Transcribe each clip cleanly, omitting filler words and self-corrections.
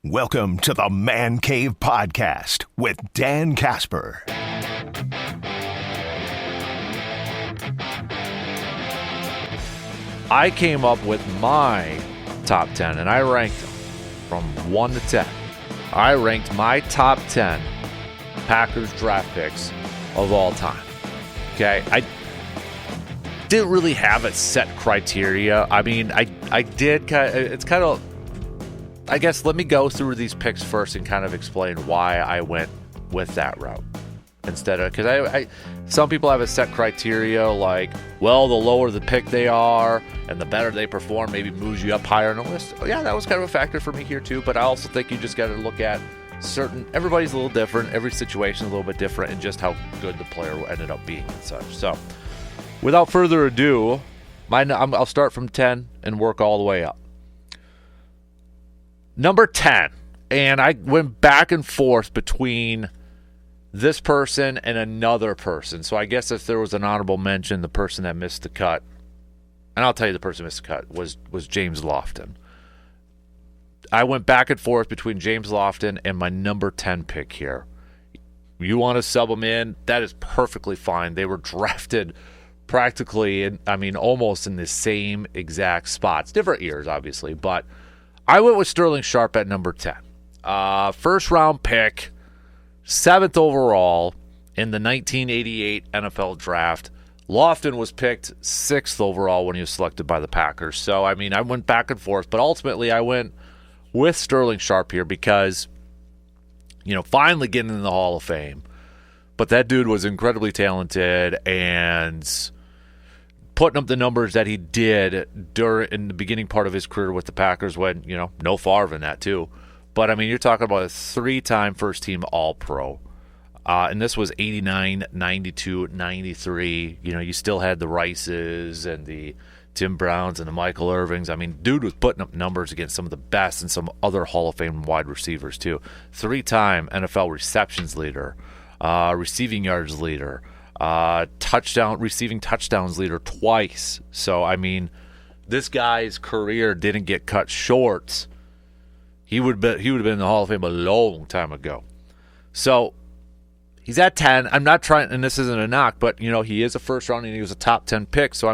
Welcome to the Man Cave Podcast with Dan Casper. I came up with my top 10, and I ranked them from 1 to 10. I ranked my top 10 Packers draft picks of all time. Okay, I didn't really have a set criteria. I mean, I did it's kind of, I guess, let me go through these picks first and kind of explain why I went with that route instead of, because I some people have a set criteria like, well, the lower the pick they are and the better they perform maybe moves you up higher on the list. Oh, yeah, that was kind of a factor for me here too, but I also think you just got to look at everybody's a little different, every situation is a little bit different, and just how good the player ended up being and such. So without further ado, I'll start from 10 and work all the way up. Number 10, and I went back and forth between this person and another person. So I guess if there was an honorable mention, the person that missed the cut, and I'll tell you the person who missed the cut, was James Lofton. I went back and forth between James Lofton and my number 10 pick here. You want to sub them in, that is perfectly fine. They were drafted practically, almost in the same exact spots. Different years, obviously, but I went with Sterling Sharpe at number 10. First round pick, 7th overall in the 1988 NFL draft. Lofton was picked 6th overall when he was selected by the Packers. So, I went back and forth, but ultimately I went with Sterling Sharpe here because, finally getting in the Hall of Fame. But that dude was incredibly talented, and putting up the numbers that he did in the beginning part of his career with the Packers when, no Favre in that too. But, you're talking about a 3-time first-team All-Pro. And this was 89, 92, 93. You still had the Rices and the Tim Browns and the Michael Irvings. Dude was putting up numbers against some of the best and some other Hall of Fame wide receivers too. 3-time NFL receptions leader, receiving yards leader, receiving touchdowns leader twice. So, this guy's career didn't get cut short. He would have been in the Hall of Fame a long time ago. So, he's at 10. I'm not trying, and this isn't a knock, but, he is a first round and he was a top 10 pick. So,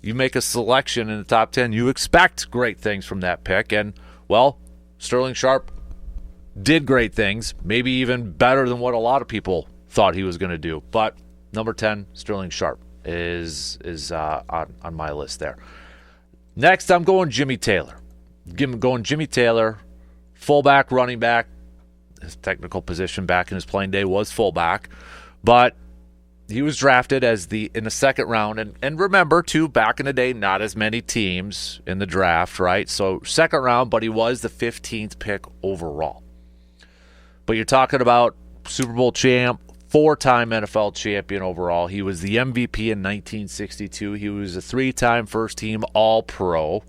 you make a selection in the top 10, you expect great things from that pick. And, well, Sterling Sharpe did great things, maybe even better than what a lot of people thought he was going to do. But number 10, Sterling Sharpe is on my list there. Next, I'm going Jimmy Taylor. Jimmy Taylor, fullback, running back. His technical position back in his playing day was fullback, but he was drafted in the second round. And remember, too, back in the day, not as many teams in the draft, right? So second round, but he was the 15th pick overall. But you're talking about Super Bowl champ, 4-time NFL champion overall. He was the MVP in 1962. He was a 3-time first-team All-Pro,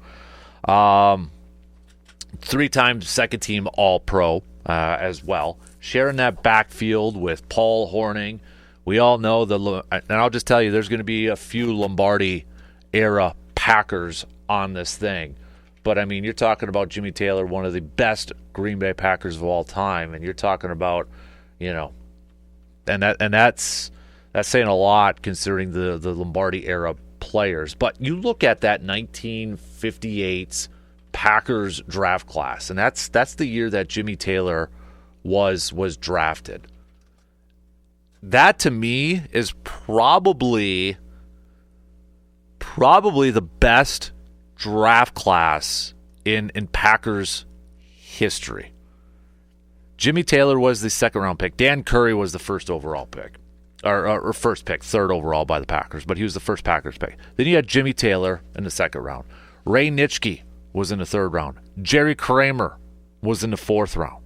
3-time second-team All-Pro as well. Sharing that backfield with Paul Hornung. We all know and I'll just tell you, there's going to be a few Lombardi-era Packers on this thing. But, you're talking about Jimmy Taylor, one of the best Green Bay Packers of all time. And you're talking about, and that's saying a lot considering the Lombardi-era players. But you look at that 1958 Packers draft class, and that's the year that Jimmy Taylor was drafted. That, to me, is probably the best draft class in Packers history. Jimmy Taylor was the second-round pick. Dan Curry was the first overall pick, or first pick, third overall by the Packers, but he was the first Packers pick. Then you had Jimmy Taylor in the second round. Ray Nitschke was in the third round. Jerry Kramer was in the fourth round.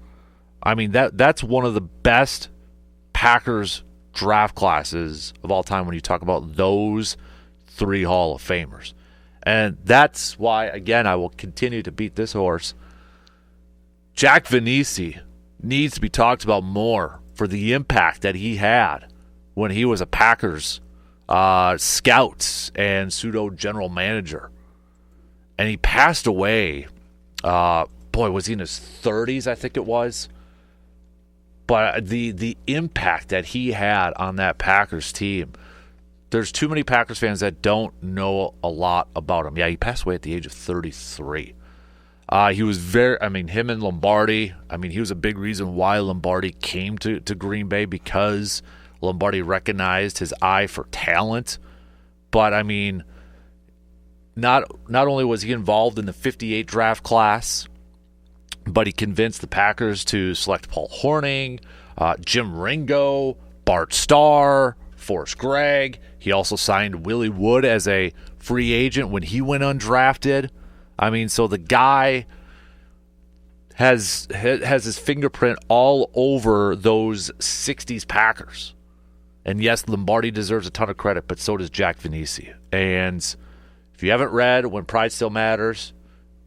That's one of the best Packers draft classes of all time when you talk about those 3 Hall of Famers. And that's why, again, I will continue to beat this horse. Jack Vainisi needs to be talked about more for the impact that he had when he was a Packers scout and pseudo general manager. And he passed away was he in his 30s, I think it was. But the impact that he had on that Packers team, there's too many Packers fans that don't know a lot about him. Yeah, he passed away at the age of 33. He was him and Lombardi, he was a big reason why Lombardi came to Green Bay, because Lombardi recognized his eye for talent. But, not only was he involved in the 58 draft class, but he convinced the Packers to select Paul Hornung, Jim Ringo, Bart Starr, Forrest Gregg. He also signed Willie Wood as a free agent when he went undrafted. So the guy has his fingerprint all over those 60s Packers. And yes, Lombardi deserves a ton of credit, but so does Jack Vainisi. And if you haven't read When Pride Still Matters,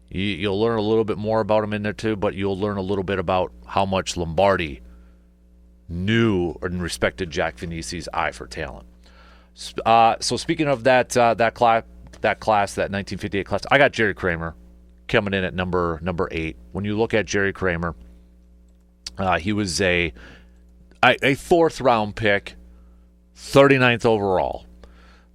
you'll learn a little bit more about him in there too, but you'll learn a little bit about how much Lombardi knew and respected Jack Vainisi's eye for talent. So speaking of that class, that 1958 class, I got Jerry Kramer coming in at number 8. When you look at Jerry Kramer, he was a 4th round pick, 39th overall.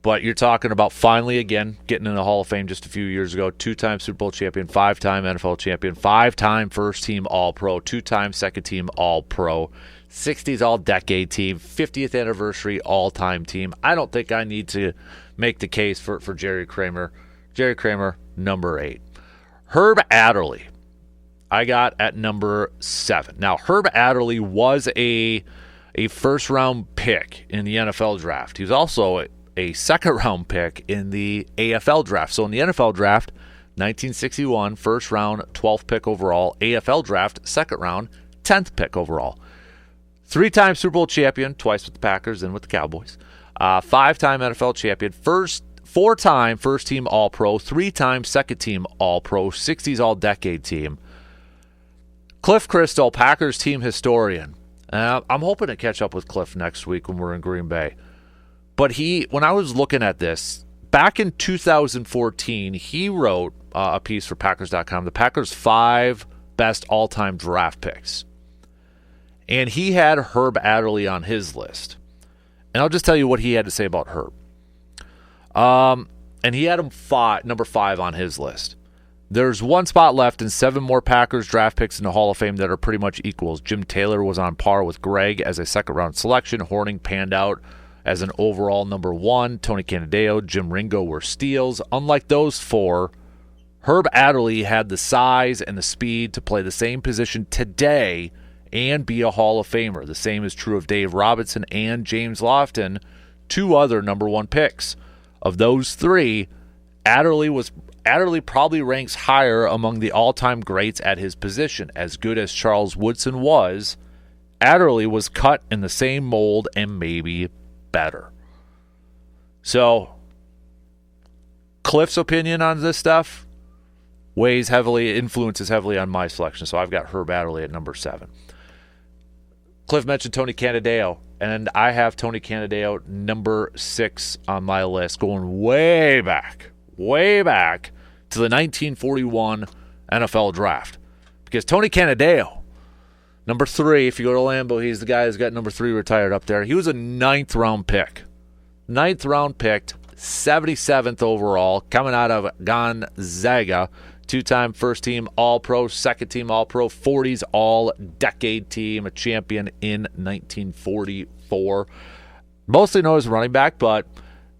But you're talking about finally, again, getting in the Hall of Fame just a few years ago. 2-time Super Bowl champion, 5-time NFL champion, 5-time first-team All-Pro, 2-time second-team All-Pro, 60s All-Decade team, 50th anniversary all-time team. I don't think I need to make the case for Jerry Kramer. Jerry Kramer, number 8. Herb Adderley, I got at number 7. Now, Herb Adderley was a first-round pick in the NFL draft. He was also a second-round pick in the AFL draft. So in the NFL draft, 1961, first round, 12th pick overall. AFL draft, second round, 10th pick overall. 3-time Super Bowl champion, twice with the Packers and with the Cowboys. 5-time NFL champion, 4-time first-team All-Pro, 3-time second-team All-Pro, 60s All-Decade team. Cliff Christo, Packers team historian. I'm hoping to catch up with Cliff next week when we're in Green Bay. But when I was looking at this, back in 2014, he wrote a piece for Packers.com, the Packers' 5 best all-time draft picks. And he had Herb Adderley on his list. And I'll just tell you what he had to say about Herb. And he had him number 5 on his list. There's 1 spot left and 7 more Packers draft picks in the Hall of Fame that are pretty much equals. Jim Taylor was on par with Gregg as a second-round selection. Hornung panned out as an overall number 1. Tony Canadeo, Jim Ringo were steals. Unlike those 4, Herb Adderley had the size and the speed to play the same position today and be a Hall of Famer. The same is true of Dave Robinson and James Lofton, 2 other number 1 picks. Of those 3, Adderley probably ranks higher among the all-time greats at his position. As good as Charles Woodson was, Adderley was cut in the same mold and maybe better. So, Cliff's opinion on this stuff influences heavily on my selection. So I've got Herb Adderley at number 7. Cliff mentioned Tony Canadeo, and I have Tony Canadeo number 6 on my list, going way back to the 1941 NFL draft. Because Tony Canadeo, number 3, if you go to Lambeau, he's the guy who's got number 3 retired up there. He was a 9th round pick. 9th round picked, 77th overall, coming out of Gonzaga. 2-time first-team All-Pro, second-team All-Pro, 40s All-Decade team, a champion in 1944. Mostly known as running back, but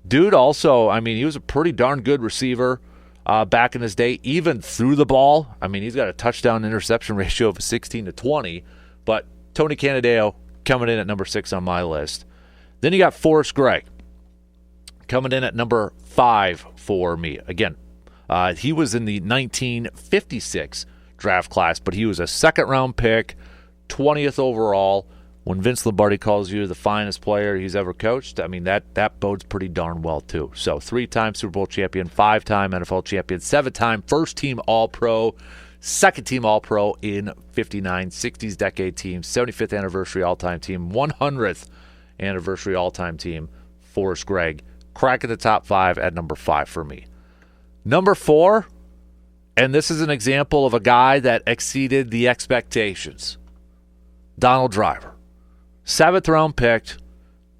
dude also, he was a pretty darn good receiver back in his day, even threw the ball. He's got a touchdown-interception ratio of 16-20, but Tony Canadeo coming in at number 6 on my list. Then you got Forrest Gregg coming in at number 5 for me. Again, he was in the 1956 draft class, but he was a second-round pick, 20th overall. When Vince Lombardi calls you the finest player he's ever coached, that bodes pretty darn well, too. So 3-time Super Bowl champion, 5-time NFL champion, 7-time first-team All-Pro, second-team All-Pro in 59, 60s decade team, 75th anniversary all-time team, 100th anniversary all-time team, Forrest Gregg. Cracking the top 5 at number 5 for me. Number 4, And this is an example of a guy that exceeded the expectations. Donald Driver. 7th round pick,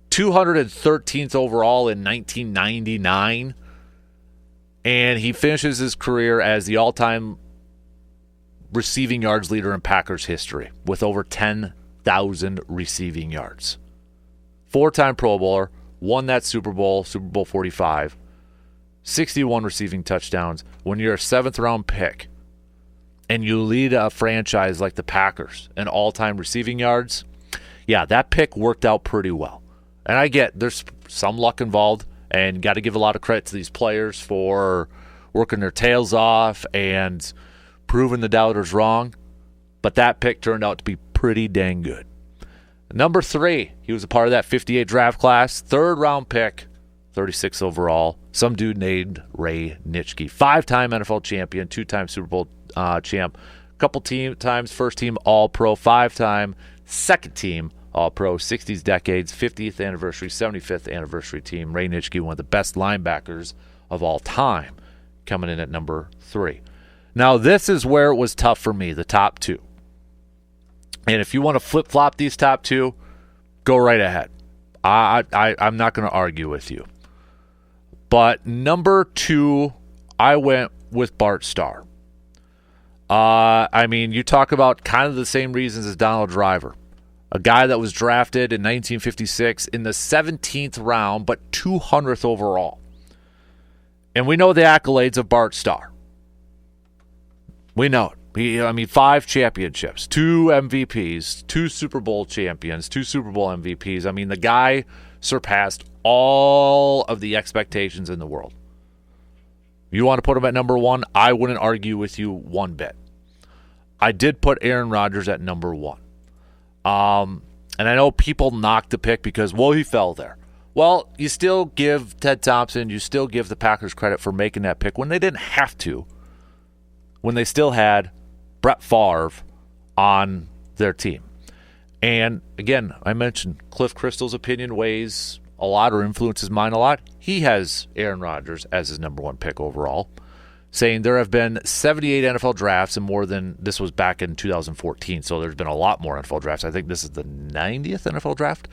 213th overall in 1999. And he finishes his career as the all-time receiving yards leader in Packers history with over 10,000 receiving yards. 4-time Pro Bowler, won that Super Bowl 45, 61 receiving touchdowns. When you're a 7th round pick and you lead a franchise like the Packers in all-time receiving yards, yeah, that pick worked out pretty well. And I get there's some luck involved, and got to give a lot of credit to these players for working their tails off and proving the doubters wrong. But that pick turned out to be pretty dang good. Number 3, he was a part of that 58 draft class, 3rd round pick, 36 overall. Some dude named Ray Nitschke, 5-time NFL champion, 2-time Super Bowl champ, couple times first team All-Pro, 5-time second team All-Pro, 60s decades, 50th anniversary, 75th anniversary team. Ray Nitschke, one of the best linebackers of all time, coming in at number 3. Now, this is where it was tough for me, the top 2. And if you want to flip-flop these top 2, go right ahead. I'm not going to argue with you. But number 2, I went with Bart Starr. I mean, you talk about kind of the same reasons as Donald Driver. A guy that was drafted in 1956 in the 17th round, but 200th overall. And we know the accolades of Bart Starr. We know it. 5 championships, 2 MVPs, 2 Super Bowl champions, 2 Super Bowl MVPs. I mean, the guy surpassed all of the expectations in the world. You want to put him at number 1? I wouldn't argue with you one bit. I did put Aaron Rodgers at number 1. And I know people knock the pick because, well, he fell there. Well, you still give Ted Thompson, you still give the Packers credit for making that pick when they didn't have to, when they still had Brett Favre on their team. And again, I mentioned Cliff Crystal's opinion weighs a lot or influences mine a lot. He has Aaron Rodgers as his number 1 pick overall, saying there have been 78 NFL drafts and more than, this was back in 2014, so there's been a lot more NFL drafts. I think this is the 90th NFL draft.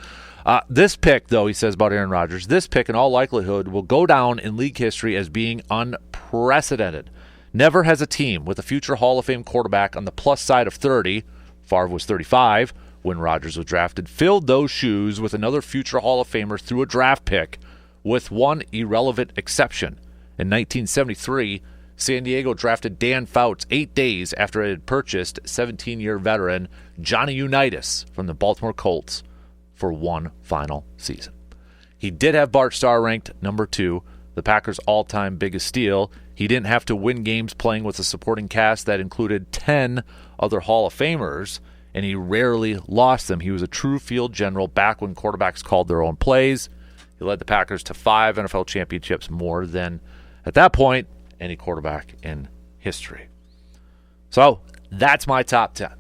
This pick, though, he says about Aaron Rodgers, this pick in all likelihood will go down in league history as being unprecedented. Never has a team with a future Hall of Fame quarterback on the plus side of 30, Favre was 35 when Rodgers was drafted, filled those shoes with another future Hall of Famer through a draft pick, with one irrelevant exception. In 1973, San Diego drafted Dan Fouts 8 days after it had purchased 17-year veteran Johnny Unitas from the Baltimore Colts for one final season. He did have Bart Starr ranked number 2, the Packers' all-time biggest steal. He didn't have to win games playing with a supporting cast that included 10 other Hall of Famers, and he rarely lost them. He was a true field general back when quarterbacks called their own plays. He led the Packers to 5 NFL championships, more than, at that point, any quarterback in history. So that's my top 10.